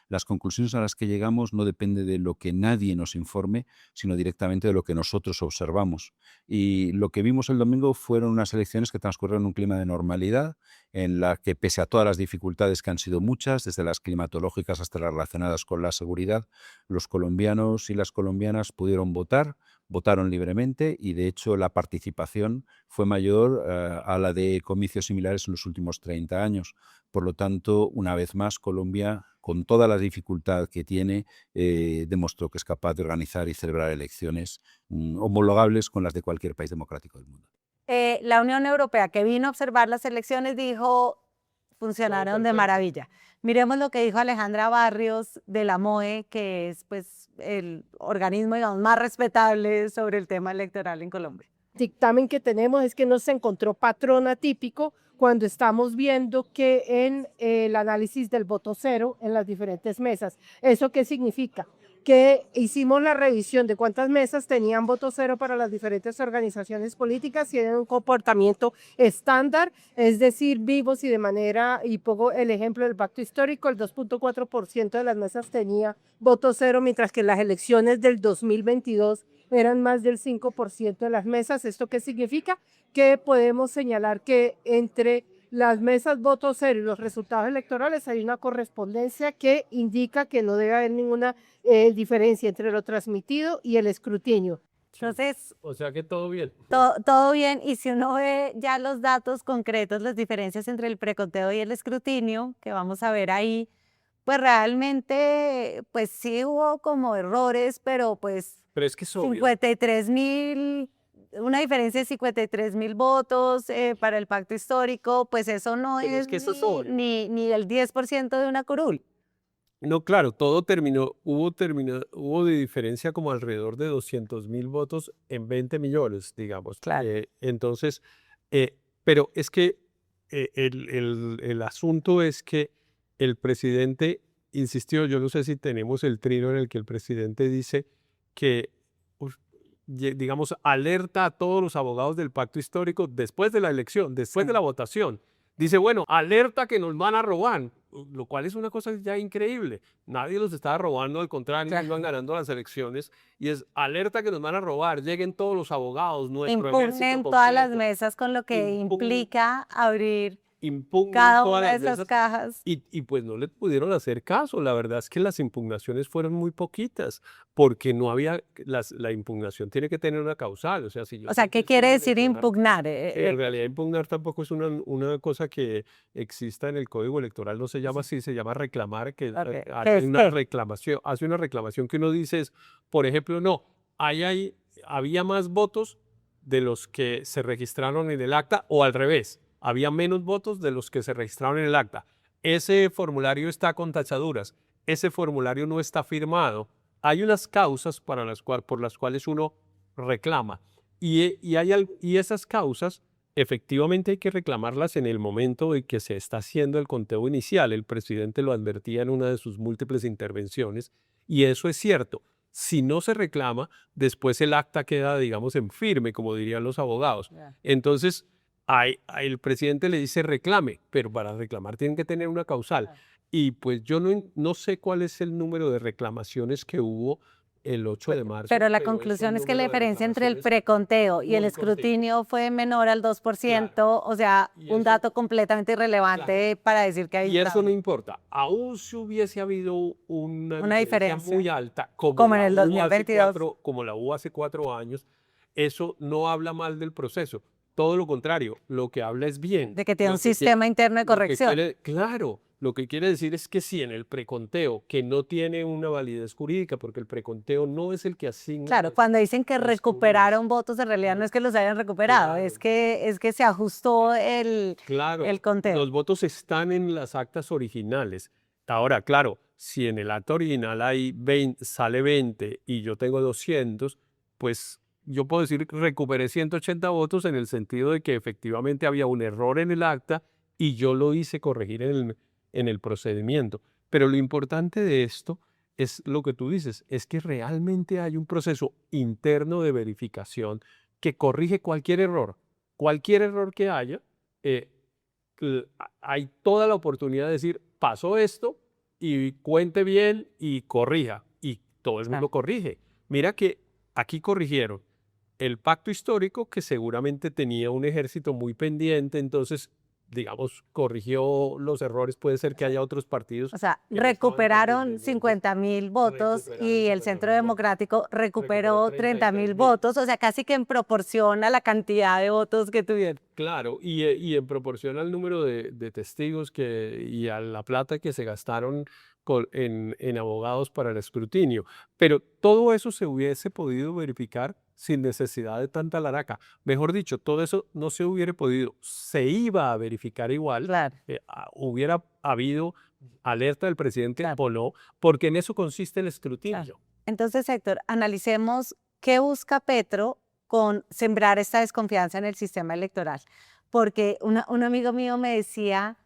Las conclusiones a las que llegamos no depende de lo que nadie nos informe, sino directamente de lo que nosotros observamos. Y lo que vimos el domingo fueron unas elecciones que transcurrieron en un clima de normalidad, en la que pese a todas las dificultades que han sido muchas, desde las climatológicas hasta las relacionadas con la seguridad, los colombianos y las colombianas pudieron votar, votaron libremente y de hecho la participación fue mayor a la de comicios similares en los últimos 30 años. Por lo tanto, una vez más, Colombia, con toda la dificultad que tiene, demostró que es capaz de organizar y celebrar elecciones homologables con las de cualquier país democrático del mundo. La Unión Europea, que vino a observar las elecciones, dijo, funcionaron de perfecto. maravilla. Miremos lo que dijo Alejandra Barrios de la MOE, que es pues, el organismo digamos, más respetable sobre el tema electoral en Colombia. Dictamen que tenemos es que no se encontró patrón atípico cuando estamos viendo que en el análisis del voto cero en las diferentes mesas. ¿Eso qué significa? Que hicimos la revisión de cuántas mesas tenían voto cero para las diferentes organizaciones políticas, tienen un comportamiento estándar, es decir, vivos y de manera, y pongo el ejemplo del pacto histórico, el 2.4% de las mesas tenía voto cero, mientras que en las elecciones del 2022 eran más del 5% de las mesas. ¿Esto qué significa? Que podemos señalar que entre las mesas voto cero y los resultados electorales hay una correspondencia que indica que no debe haber ninguna diferencia entre lo transmitido y el escrutinio. Entonces, O sea que todo bien. todo bien. Y si uno ve ya los datos concretos, las diferencias entre el preconteo y el escrutinio, que vamos a ver ahí, pues realmente, pues sí hubo como errores, pero pues Pero es que es obvio. 53.000, una diferencia de 53.000 votos para el pacto histórico, pues eso no Pero es es que eso es obvio. ni el 10% de una curul. No, claro, todo hubo de diferencia como alrededor de 200.000 votos en 20 millones, digamos. Claro. Entonces, pero es que el asunto es que el presidente insistió, yo no sé si tenemos el trino en el que el presidente dice que, digamos, alerta a todos los abogados del pacto histórico después de la elección, después de la votación. Dice, bueno, alerta que nos van a robar, lo cual es una cosa ya increíble. Nadie los estaba robando, al contrario, Claro. iban ganando las elecciones. Y es alerta que nos van a robar, lleguen todos los abogados, nuestro ejército Impugnen todas las completo, mesas con lo que impugnen, implica abrir impugnen cada todas una de las esas mesas. cajas. Y pues no le pudieron hacer caso. La verdad es que las impugnaciones fueron muy poquitas, porque no había, la impugnación tiene que tener una causal. O sea, si yo O sea, soy ¿qué juez quiere quiero decir electoral, impugnar? en realidad impugnar tampoco es una cosa que exista en el Código Electoral, no se llama así, se llama reclamar, que Ok, ¿qué hace es una qué? reclamación, que uno dice es, por ejemplo, no, había más votos de los que se registraron en el acta, o al revés, había menos votos de los que se registraron en el acta. Ese formulario está con tachaduras, ese formulario no está firmado. Hay unas causas por las cuales uno reclama. Y esas causas, efectivamente hay que reclamarlas en el momento en que se está haciendo el conteo inicial. El presidente lo advertía en una de sus múltiples intervenciones, y eso es cierto. Si no se reclama, después el acta queda, digamos, en firme, como dirían los abogados. Ya. Entonces, el presidente le dice reclame, pero para reclamar tienen que tener una causal. Y pues yo no sé cuál es el número de reclamaciones que hubo el 8 de marzo, Pero la pero es un conclusión es que la número de diferencia entre el reclamaciones preconteo y el muy cortico. escrutinio fue menor al 2%, o sea, Y un eso- dato completamente irrelevante para decir que hay Y eso no fraude. importa. Aún si hubiese habido Una diferencia diferencia, muy alta, como como en la el hubo hace 2022. como la hubo hace 4 años, eso no habla mal del proceso. Todo lo contrario, lo que habla es bien. De que tiene Lo un que quie- sistema interno de lo que corrección. claro, lo que quiere decir es que si en el preconteo, que no tiene una validez jurídica, porque el preconteo no es el que asigna Claro, cuando dicen que las recuperaron votos, en realidad no es que los hayan recuperado, Claro. es que se ajustó el Claro, conteo. los votos están en las actas originales. Ahora, claro, si en el acta original sale 20 y yo tengo 200, pues yo puedo decir que recuperé 180 votos en el sentido de que efectivamente había un error en el acta y yo lo hice corregir en el procedimiento. Pero lo importante de esto es lo que tú dices, es que realmente hay un proceso interno de verificación que corrige cualquier error. Cualquier error que haya, eh, hay toda la oportunidad de decir, pasó esto y cuente bien y corrija. Y todo el mundo corrige. Mira que aquí corrigieron el pacto histórico, que seguramente tenía un ejército muy pendiente, entonces, digamos, corrigió los errores. Puede ser que haya otros partidos O sea, que no estaban tan recuperaron pendientes. 50.000 votos Recuperaron y el 50.000 Centro votos. Democrático recuperó 30.000 33.000. votos, o sea, casi que en proporción a la cantidad de votos que tuvieron. Claro, y en proporción al número de testigos y a la plata que se gastaron en abogados para el escrutinio. Pero todo eso se hubiese podido verificar sin necesidad de tanta laraca. Mejor dicho, todo eso no se hubiera podido. Se iba a verificar igual, Claro. hubiera habido alerta del presidente Claro. o no, porque en eso consiste el escrutinio. Entonces, Héctor, analicemos qué busca Petro con sembrar esta desconfianza en el sistema electoral. Porque un amigo mío me decía,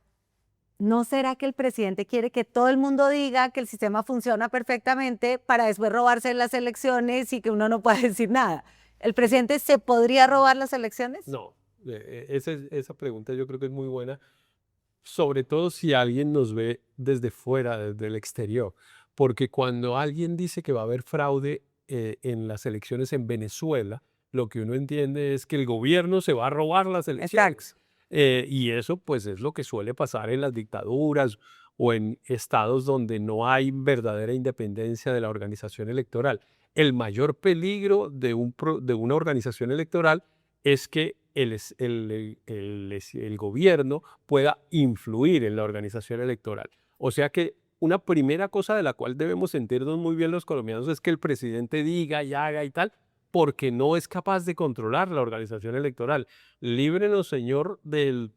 ¿no será que el presidente quiere que todo el mundo diga que el sistema funciona perfectamente para después robarse las elecciones y que uno no pueda decir nada? ¿El presidente se podría robar las elecciones? No, esa pregunta yo creo que es muy buena, sobre todo si alguien nos ve desde fuera, desde el exterior, porque cuando alguien dice que va a haber fraude en las elecciones en Venezuela, lo que uno entiende es que el gobierno se va a robar las elecciones. Y eso pues es lo que suele pasar en las dictaduras o en estados donde no hay verdadera independencia de la organización electoral. el mayor peligro de una organización electoral es que el gobierno pueda influir en la organización electoral. O sea que una primera cosa de la cual debemos sentirnos muy bien los colombianos es que el presidente diga y haga y tal, porque no es capaz de controlar la organización electoral. Líbrenos, Señor, del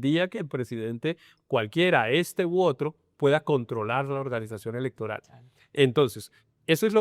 día que el presidente, cualquiera, este u otro, pueda controlar la organización electoral. Entonces, eso es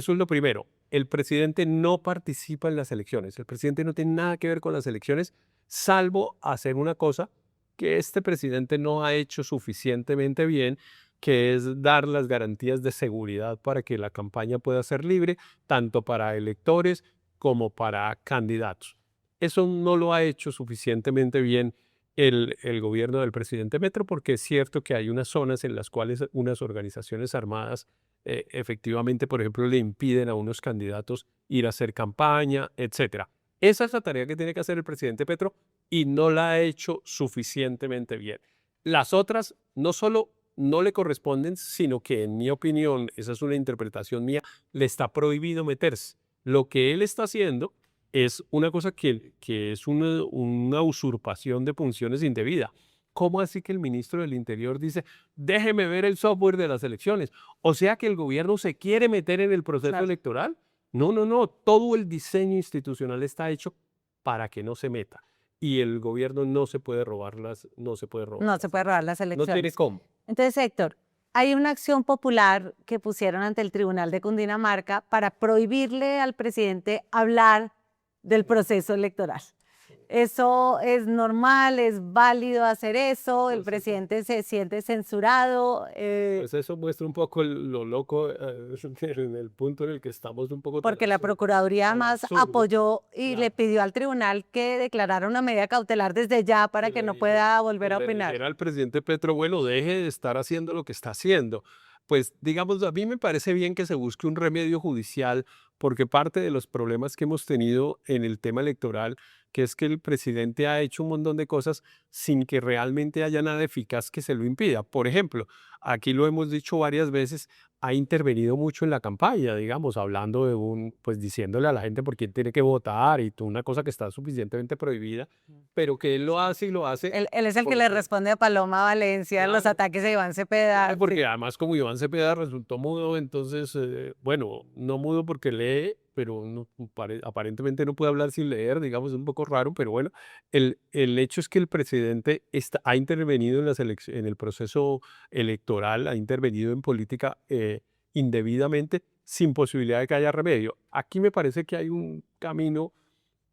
lo primero. El presidente no participa en las elecciones. El presidente no tiene nada que ver con las elecciones, salvo hacer una cosa que este presidente no ha hecho suficientemente bien, que es dar las garantías de seguridad para que la campaña pueda ser libre, tanto para electores como para candidatos. Eso no lo ha hecho suficientemente bien el gobierno del presidente Petro, porque es cierto que hay unas zonas en las cuales unas organizaciones armadas efectivamente, por ejemplo, le impiden a unos candidatos ir a hacer campaña, etcétera. Esa es la tarea que tiene que hacer el presidente Petro y no la ha hecho suficientemente bien. Las otras no solo no le corresponden, sino que en mi opinión, esa es una interpretación mía, le está prohibido meterse. Lo que él está haciendo es una cosa que es una usurpación de funciones indebida. ¿Cómo así que el ministro del Interior dice, déjeme ver el software de las elecciones? O sea que el gobierno se quiere meter en el proceso Claro. electoral. No, no, no. Todo el diseño institucional está hecho para que no se meta. Y el gobierno no se puede robar no se puede robar. No se puede robar las No tiene elecciones. cómo. Entonces, Héctor, hay una acción popular que pusieron ante el Tribunal de Cundinamarca para prohibirle al presidente hablar del proceso electoral. ¿Eso es normal? ¿Es válido hacer eso? ¿El presidente se siente censurado? Pues eso muestra un poco lo loco en el punto en el que estamos un poco. Porque la Procuraduría tan más absurdo. apoyó y Claro. le pidió al tribunal que declarara una medida cautelar desde ya para que no pueda volver a Le opinar. dijera al presidente Petro, bueno, deje de estar haciendo lo que está haciendo. Pues digamos, a mí me parece bien que se busque un remedio judicial, porque parte de los problemas que hemos tenido en el tema electoral, que es que el presidente ha hecho un montón de cosas sin que realmente haya nada eficaz que se lo impida. Por ejemplo, aquí lo hemos dicho varias veces, ha intervenido mucho en la campaña, digamos, hablando pues diciéndole a la gente por quién tiene que votar y una cosa que está suficientemente prohibida, pero que él lo hace y lo hace. Él es el que le porque- responde a Paloma Valencia en los Claro. ataques de Iván Cepeda. Claro, porque además como Iván Cepeda resultó mudo, entonces, bueno, no mudo porque lee, pero aparentemente no puede hablar sin leer, digamos, es un poco raro, pero bueno, el hecho es que el presidente ha intervenido en el proceso electoral, ha intervenido en política indebidamente, sin posibilidad de que haya remedio. Aquí me parece que hay un camino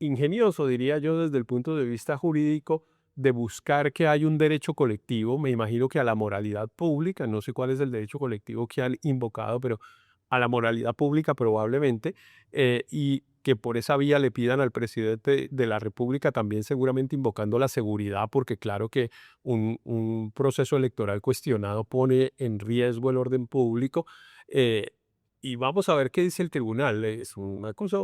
ingenioso, diría yo, desde el punto de vista jurídico, de buscar que haya un derecho colectivo, me imagino que a la moralidad pública, no sé cuál es el derecho colectivo que han invocado, pero a la moralidad pública probablemente, y que por esa vía le pidan al presidente de la República también seguramente invocando la seguridad, porque claro que un proceso electoral cuestionado pone en riesgo el orden público, y vamos a ver qué dice el tribunal, es una cosa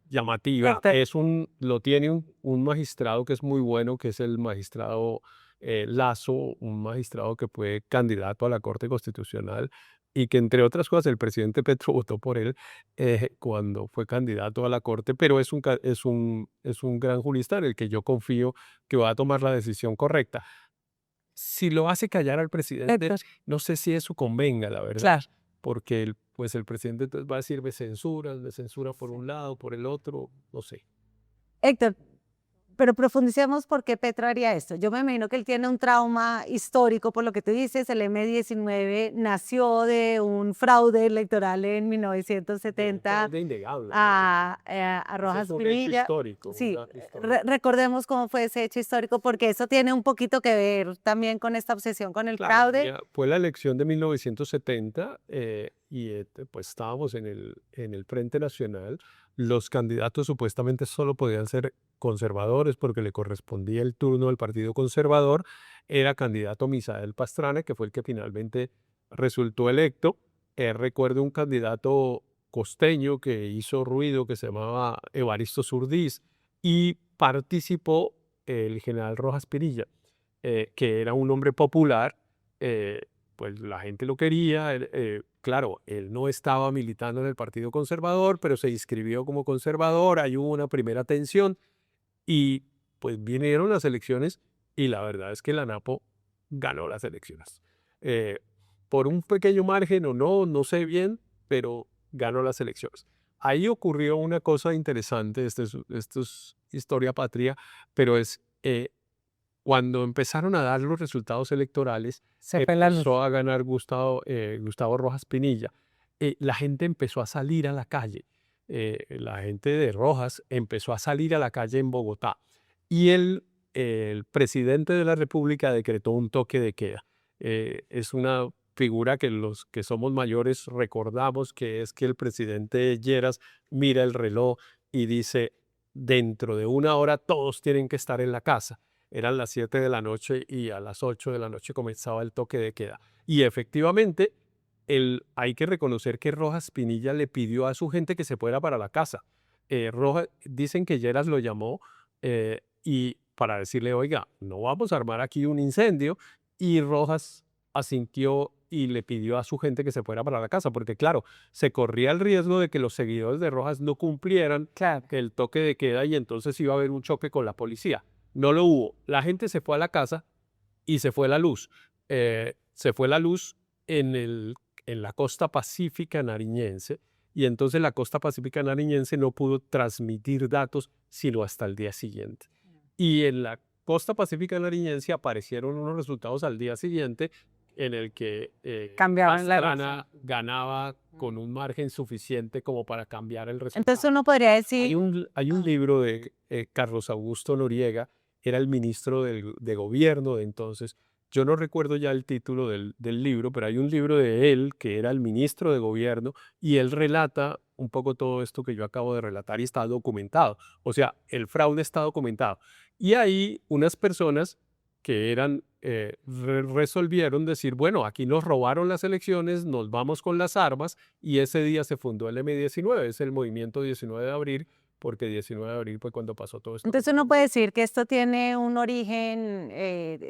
llamativa. Héctor. Lo tiene un magistrado que es muy bueno, que es el magistrado Lazo, un magistrado que fue candidato a la Corte Constitucional y que, entre otras cosas, el presidente Petro votó por él cuando fue candidato a la Corte, pero es un gran jurista en el que yo confío que va a tomar la decisión correcta. Si lo hace callar al presidente, Héctor. no sé si eso convenga, la verdad, Claro. porque pues el presidente entonces va a decir me censura por un lado, por el otro, no sé. Héctor, pero profundicemos por qué Petro haría esto. Yo me imagino que él tiene un trauma histórico, por lo que tú dices, el M-19 nació de un fraude electoral en 1970 De innegable. a Rojas Es un hecho Pinilla. histórico. Sí, un dato histórico. recordemos cómo fue ese hecho histórico, porque eso tiene un poquito que ver también con esta obsesión con el Claro, fraude. ya fue la elección de 1970 pues estábamos en el Frente Nacional. Los candidatos supuestamente solo podían ser conservadores porque le correspondía el turno al Partido Conservador. Era candidato Misael Pastrana, que fue el que finalmente resultó electo. Recuerdo un candidato costeño que hizo ruido que se llamaba Evaristo Zurdís y participó el general Rojas Pinilla, que era un hombre popular, pues la gente lo quería. Claro, él no estaba militando en el Partido Conservador, pero se inscribió como conservador. Ahí hubo una primera tensión y pues vinieron las elecciones y la verdad es que la Napo ganó las elecciones. Eh, por un pequeño margen o no, no sé bien, pero ganó las elecciones. Ahí ocurrió una cosa interesante, esto es historia patria, pero es cuando empezaron a dar los resultados electorales, Se fue la luz. empezó a ganar Gustavo Rojas Pinilla. La gente empezó a salir a la calle. La gente de Rojas empezó a salir a la calle en Bogotá. Y el presidente de la República decretó un toque de queda. Es una figura que los que somos mayores recordamos, que es que el presidente Lleras mira el reloj y dice, dentro de una hora todos tienen que estar en la casa. Eran las 7 de la noche y a las 8 de la noche comenzaba el toque de queda. Y efectivamente, hay que reconocer que Rojas Pinilla le pidió a su gente que se fuera para la casa. Dicen que Lleras lo llamó y para decirle, oiga, no vamos a armar aquí un incendio. Y Rojas asintió y le pidió a su gente que se fuera para la casa, porque claro, se corría el riesgo de que los seguidores de Rojas no cumplieran Claro. el toque de queda y entonces iba a haber un choque con la policía. No lo hubo. La gente se fue a la casa y se fue la luz. Se fue la luz en la costa pacífica nariñense y entonces la costa pacífica nariñense no pudo transmitir datos sino hasta el día siguiente. Y en la costa pacífica nariñense aparecieron unos resultados al día siguiente en el que Cambiaban la Pastrana ganaba con un margen suficiente como para cambiar el resultado. Entonces uno podría decir, Hay un libro de Carlos Augusto Noriega, era el ministro de gobierno de entonces. Yo no recuerdo ya el título del libro, pero hay un libro de él que era el ministro de gobierno y él relata un poco todo esto que yo acabo de relatar y está documentado. O sea, el fraude está documentado. Y ahí unas personas que resolvieron decir, bueno, aquí nos robaron las elecciones, nos vamos con las armas y ese día se fundó el M-19, es el movimiento 19 de abril, porque 19 de abril fue cuando pasó todo esto. entonces uno puede decir que esto tiene un origen,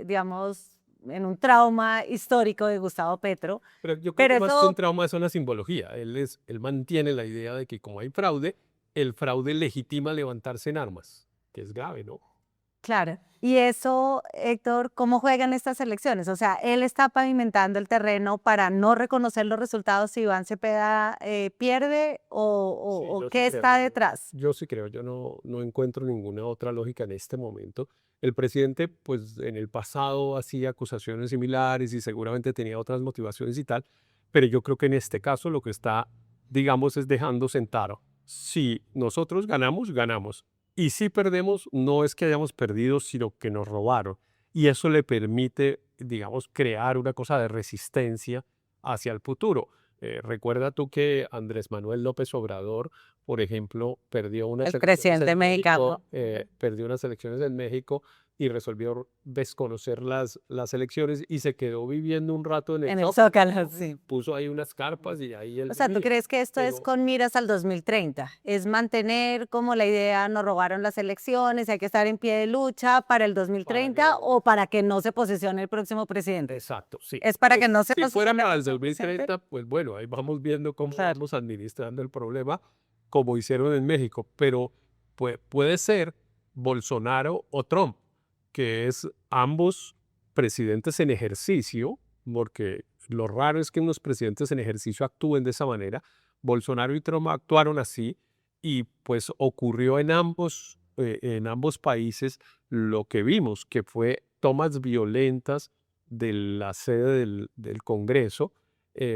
digamos, en un trauma histórico de Gustavo Petro. Pero yo creo Pero que más que eso- un trauma es una simbología. Él mantiene la idea de que como hay fraude, el fraude legitima levantarse en armas, que es grave, ¿no? Claro. Y eso, Héctor, ¿cómo juegan estas elecciones? O sea, él está pavimentando el terreno para no reconocer los resultados si Iván Cepeda pierde o, Sí, o yo sí qué creo, está detrás. Yo sí creo, yo no encuentro ninguna otra lógica en este momento. El presidente, pues en el pasado hacía acusaciones similares y seguramente tenía otras motivaciones y tal, pero yo creo que en este caso lo que está, digamos, es dejando sentado. Si nosotros ganamos, ganamos. Y si perdemos, no es que hayamos perdido, sino que nos robaron. Y eso le permite, digamos, crear una cosa de resistencia hacia el futuro. Recuerda tú que Andrés Manuel López Obrador, por ejemplo, perdió unas El elecciones presidente en mexicano. perdió unas elecciones en México y resolvió desconocer las elecciones y se quedó viviendo un rato en En el Zócalo. Zócalo, sí. Puso ahí unas carpas y ahí él O sea, ¿tú vivía. crees que esto es Pero- con miras al 2030? Es mantener como la idea, nos robaron las elecciones, hay que estar en pie de lucha para el 2030 o para que no se posesione el próximo presidente. Exacto, sí. Es para Pues, que no se si fuera posesione para el el próximo presidente. 2030, pues bueno, ahí vamos viendo cómo Claro. vamos administrando el problema, como hicieron en México. Pero puede ser Bolsonaro o Trump, que es ambos presidentes en ejercicio, porque lo raro es que unos presidentes en ejercicio actúen de esa manera. Bolsonaro y Trump actuaron así y pues ocurrió en ambos países lo que vimos, que fue tomas violentas de la sede del Congreso,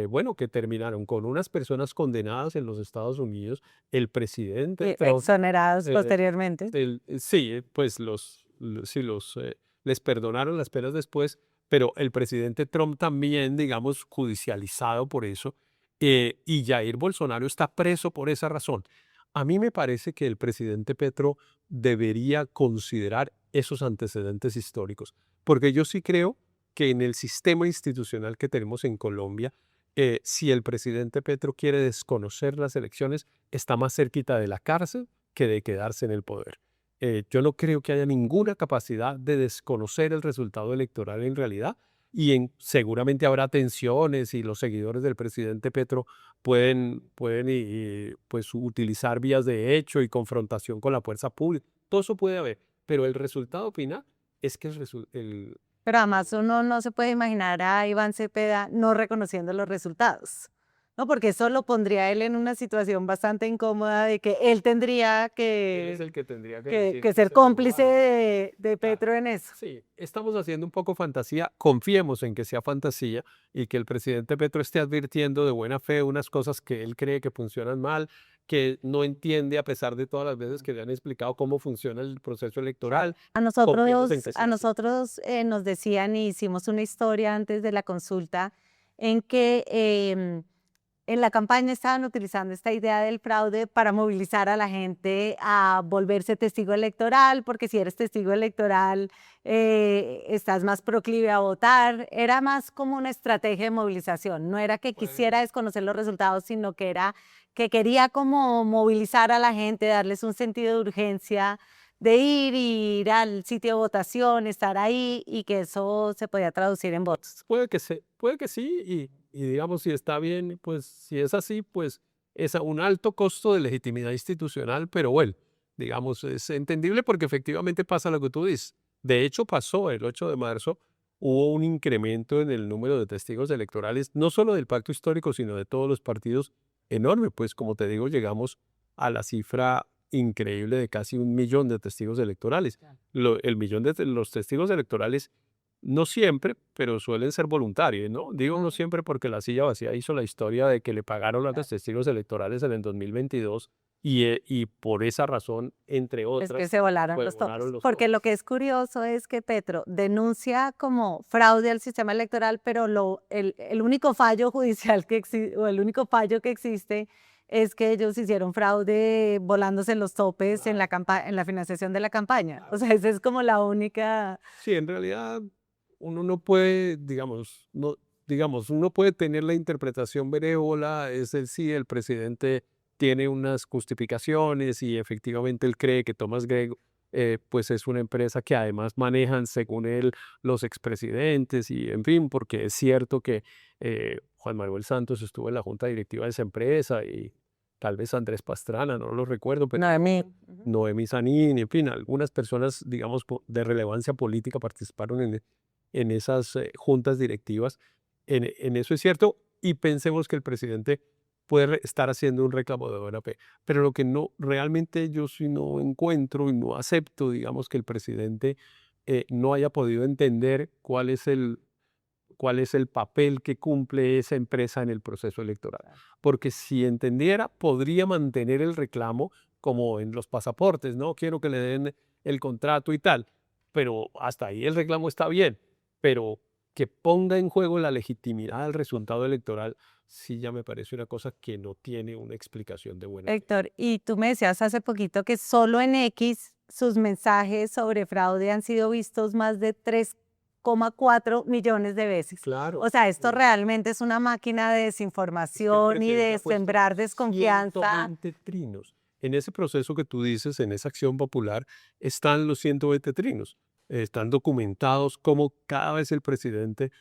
bueno, que terminaron con unas personas condenadas en los Estados Unidos, el presidente Y Trump, exonerados eh, posteriormente. sí, pues les perdonaron las penas después, pero el presidente Trump también, digamos, judicializado por eso, y Jair Bolsonaro está preso por esa razón. A mí me parece que el presidente Petro debería considerar esos antecedentes históricos, porque yo sí creo que en el sistema institucional que tenemos en Colombia, si el presidente Petro quiere desconocer las elecciones, está más cerquita de la cárcel que de quedarse en el poder. Yo no creo que haya ninguna capacidad de desconocer el resultado electoral en realidad. seguramente habrá tensiones y los seguidores del presidente Petro pueden pues utilizar vías de hecho y confrontación con la fuerza pública. Todo eso puede haber, pero el resultado final es que Pero además uno no se puede imaginar a Iván Cepeda no reconociendo los resultados, ¿no? Porque eso lo pondría a él en una situación bastante incómoda de que él tendría él es el que tendría que decir que que ser se cómplice robaron. de Claro. Petro en eso. Sí, estamos haciendo un poco fantasía, confiemos en que sea fantasía y que el presidente Petro esté advirtiendo de buena fe unas cosas que él cree que funcionan mal, que no entiende a pesar de todas las veces que le han explicado cómo funciona el proceso electoral. A Confiemos en nosotros, que a sea así. nosotros nos decían y hicimos una historia antes de la consulta en que en la campaña estaban utilizando esta idea del fraude para movilizar a la gente a volverse testigo electoral, porque si eres testigo electoral estás más proclive a votar. Era más como una estrategia de movilización, no era que quisiera desconocer los resultados, sino que era que quería como movilizar a la gente, darles un sentido de urgencia de ir al sitio de votación, estar ahí y que eso se podía traducir en votos. Puede que sí, y digamos, si está bien, pues si es así, pues es a un alto costo de legitimidad institucional, pero bueno, digamos, es entendible porque efectivamente pasa lo que tú dices. De hecho, pasó el 8 de marzo, hubo un incremento en el número de testigos electorales, no solo del pacto histórico, sino de todos los partidos, enorme, pues como te digo, llegamos a la cifra increíble de casi 1 millón de testigos electorales. El millón de los testigos electorales no siempre, pero suelen ser voluntarios, ¿no? Digo no siempre porque la silla vacía hizo la historia de que le pagaron a los testigos electorales en el 2022 y por esa razón, entre Es que otras, se volaron pues los volaron topes. los Porque lo topes. que es curioso es que Petro denuncia como fraude al sistema electoral, pero el único fallo judicial que existe, o el único fallo que existe, es que ellos hicieron fraude volándose los topes en en la financiación de la campaña. O sea, esa es como la única. Sí, en realidad uno no puede, digamos, uno puede tener la interpretación benévola, es decir, sí, el presidente tiene unas justificaciones y efectivamente él cree que Tomás Grego pues es una empresa que además manejan, según él, los expresidentes y en fin, porque es cierto que Juan Manuel Santos estuvo en la junta directiva de esa empresa y tal vez Andrés Pastrana, no lo recuerdo, pero Noemí. Noemí Sanín, en fin, algunas personas, digamos, de relevancia política participaron en esas juntas directivas. En eso es cierto, y pensemos que el presidente puede estar haciendo un reclamo de buena fe. Pero lo que no, realmente yo sí no encuentro y no acepto, digamos, que el presidente no haya podido entender cuál es el papel que cumple esa empresa en el proceso electoral. Porque si entendiera, podría mantener el reclamo como en los pasaportes, ¿no? Quiero que le den el contrato y tal, pero hasta ahí el reclamo está bien, pero que ponga en juego la legitimidad del resultado electoral, sí ya me parece una cosa que no tiene una explicación de buena fe. Héctor, y tú me decías hace poquito que solo en X sus mensajes sobre fraude han sido vistos más de 3,4 millones de veces. Claro. O sea, esto realmente es una máquina de desinformación y presidente de ha puesto sembrar desconfianza. 120 trinos. En ese proceso que tú dices, en esa acción popular, están los 120 trinos. Están documentados como cada vez el presidente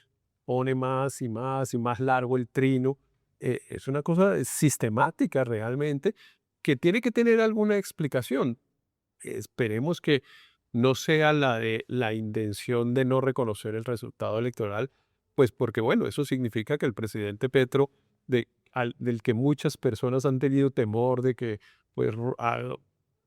pone más y más y más largo el trino. Es una cosa sistemática realmente que tiene que tener alguna explicación. Esperemos que no sea la de la intención de no reconocer el resultado electoral, pues porque bueno, eso significa que el presidente Petro, del que muchas personas han tenido temor de que pues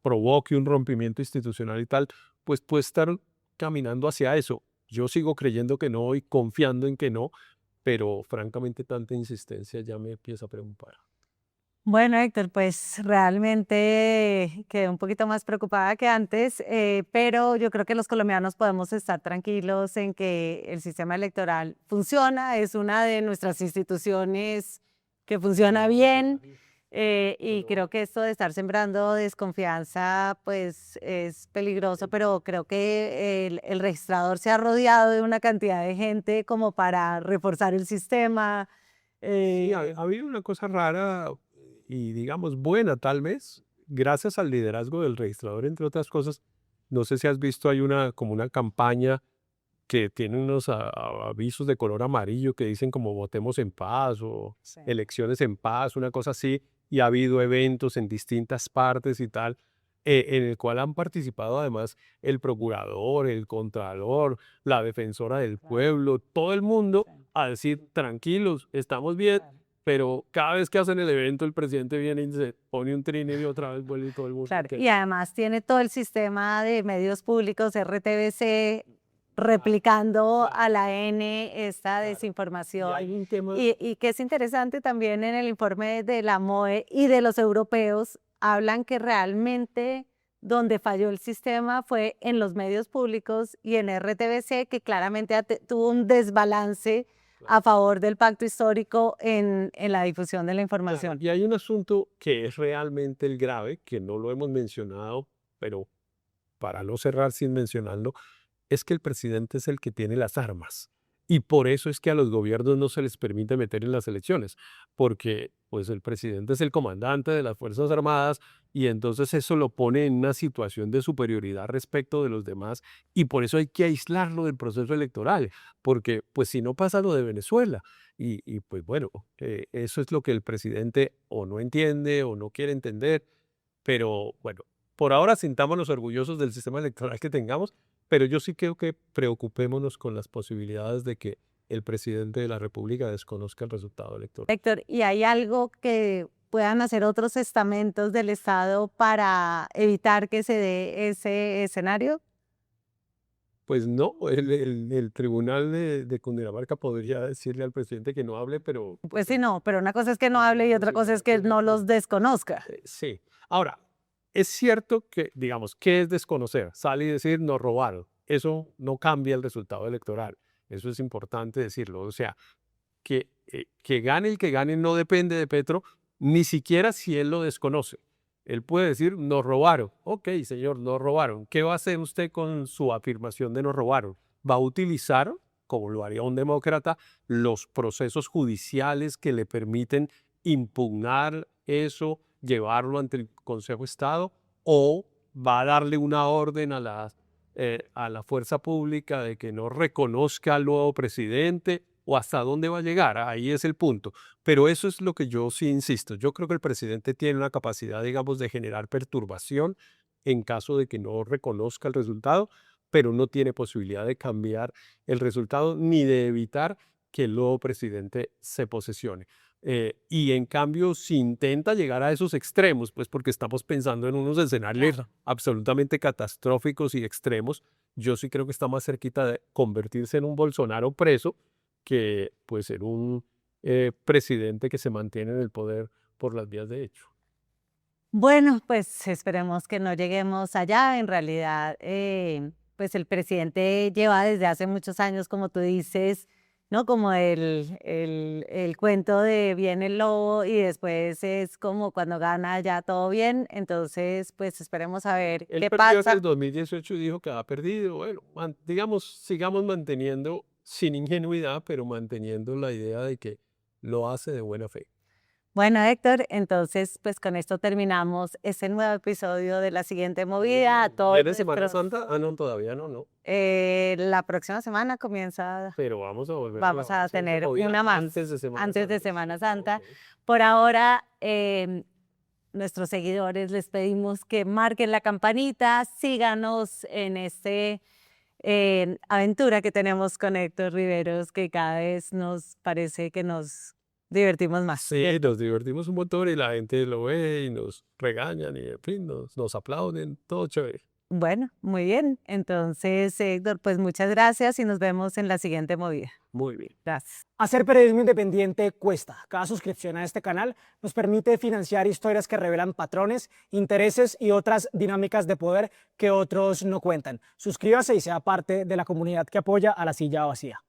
provoque un rompimiento institucional y tal, pues puede estar caminando hacia eso. Yo sigo creyendo que no y confiando en que no, pero francamente tanta insistencia ya me empieza a preocupar. Bueno, Héctor, pues realmente quedé un poquito más preocupada que antes, pero yo creo que los colombianos podemos estar tranquilos en que el sistema electoral funciona, es una de nuestras instituciones que funciona bien, y creo que esto de estar sembrando desconfianza pues es peligroso, pero creo que el registrador se ha rodeado de una cantidad de gente como para reforzar el sistema. Sí, ha habido una cosa rara y digamos buena tal vez, gracias al liderazgo del registrador, entre otras cosas. No sé si has visto, hay como una campaña que tiene unos avisos de color amarillo que dicen como votemos en paz o Sí. elecciones en paz, una cosa así, y ha habido eventos en distintas partes y tal, en el cual han participado además el procurador, el contralor, la defensora del Claro. pueblo, todo el mundo Sí. a decir, tranquilos, estamos bien, Claro. pero cada vez que hacen el evento el presidente viene y se pone un trineo y otra vez vuelve y todo el mundo. Claro, que- y además tiene todo el sistema de medios públicos, RTBC, replicando a la N esta Claro. Y desinformación. hay un tema, Y que es interesante también en el informe de la MOE y de los europeos, hablan que realmente donde falló el sistema fue en los medios públicos y en RTBC, que claramente tuvo un desbalance a favor del pacto histórico en la difusión de la claro, información. y hay un asunto que es realmente el grave, que no lo hemos mencionado, pero para no cerrar sin mencionarlo, es que el presidente es el que tiene las armas. Y por eso es que a los gobiernos no se les permite meter en las elecciones, porque pues el presidente es el comandante de las Fuerzas Armadas y entonces eso lo pone en una situación de superioridad respecto de los demás y por eso hay que aislarlo del proceso electoral, porque pues si no pasa lo de Venezuela y pues bueno, eso es lo que el presidente o no entiende o no quiere entender, pero bueno, por ahora sintámonos orgullosos del sistema electoral que tengamos, pero yo sí creo que preocupémonos con las posibilidades de que el presidente de la República desconozca el resultado electoral. Héctor, ¿y hay algo que puedan hacer otros estamentos del Estado para evitar que se dé ese escenario? Pues no, el tribunal de Cundinamarca podría decirle al presidente que no hable, pero Pues sí, no, pero una cosa es que no hable y otra cosa es que no los desconozca. sí. Ahora, es cierto que, digamos, ¿qué es desconocer? Sale y decir nos robaron. Eso no cambia el resultado electoral. Eso es importante decirlo. O sea, que gane el que gane no depende de Petro, ni siquiera si él lo desconoce. Él puede decir, nos robaron. Ok, señor, nos robaron. ¿Qué va a hacer usted con su afirmación de nos robaron? ¿Va a utilizar, como lo haría un demócrata, los procesos judiciales que le permiten impugnar eso, llevarlo ante el Consejo de Estado? ¿O va a darle una orden a la fuerza pública de que no reconozca al nuevo presidente? ¿O hasta dónde va a llegar? Ahí es el punto. Pero eso es lo que yo sí insisto. Yo creo que el presidente tiene una capacidad, digamos, de generar perturbación en caso de que no reconozca el resultado, pero no tiene posibilidad de cambiar el resultado ni de evitar que el nuevo presidente se posesione. Y en cambio, si intenta llegar a esos extremos, pues porque estamos pensando en unos escenarios absolutamente catastróficos y extremos, yo sí creo que está más cerquita de convertirse en un Bolsonaro preso que pues en un presidente que se mantiene en el poder por las vías de hecho. Bueno, pues esperemos que no lleguemos allá. En realidad, pues el presidente lleva desde hace muchos años, como tú dices, ¿no? Como el cuento de viene el lobo y después es como cuando gana ya todo bien. Entonces, pues esperemos a ver Él qué perdió en pasa. el 2018 y dijo que ha perdido. Bueno, digamos, sigamos manteniendo sin ingenuidad, pero manteniendo la idea de que lo hace de buena fe. Bueno, Héctor, entonces, pues con esto terminamos este nuevo episodio de La Siguiente Movida. A todos ¿Viene Semana nuestros- Santa? Ah, no, todavía no, no. La próxima semana comienza, Pero vamos a volver vamos a la siguiente tener movida una más antes de Semana antes de Santa. Semana Santa. Ok. Por ahora, nuestros seguidores les pedimos que marquen la campanita, síganos en este aventura que tenemos con Héctor Riveros, que cada vez nos parece que nos divertimos más. Sí, nos divertimos un montón y la gente lo ve y nos regañan y en fin, nos aplauden, todo chévere. Bueno, muy bien. Entonces, Héctor, pues muchas gracias y nos vemos en la siguiente movida. Muy bien. Gracias. Hacer periodismo independiente cuesta. Cada suscripción a este canal nos permite financiar historias que revelan patrones, intereses y otras dinámicas de poder que otros no cuentan. Suscríbase y sea parte de la comunidad que apoya a La Silla Vacía.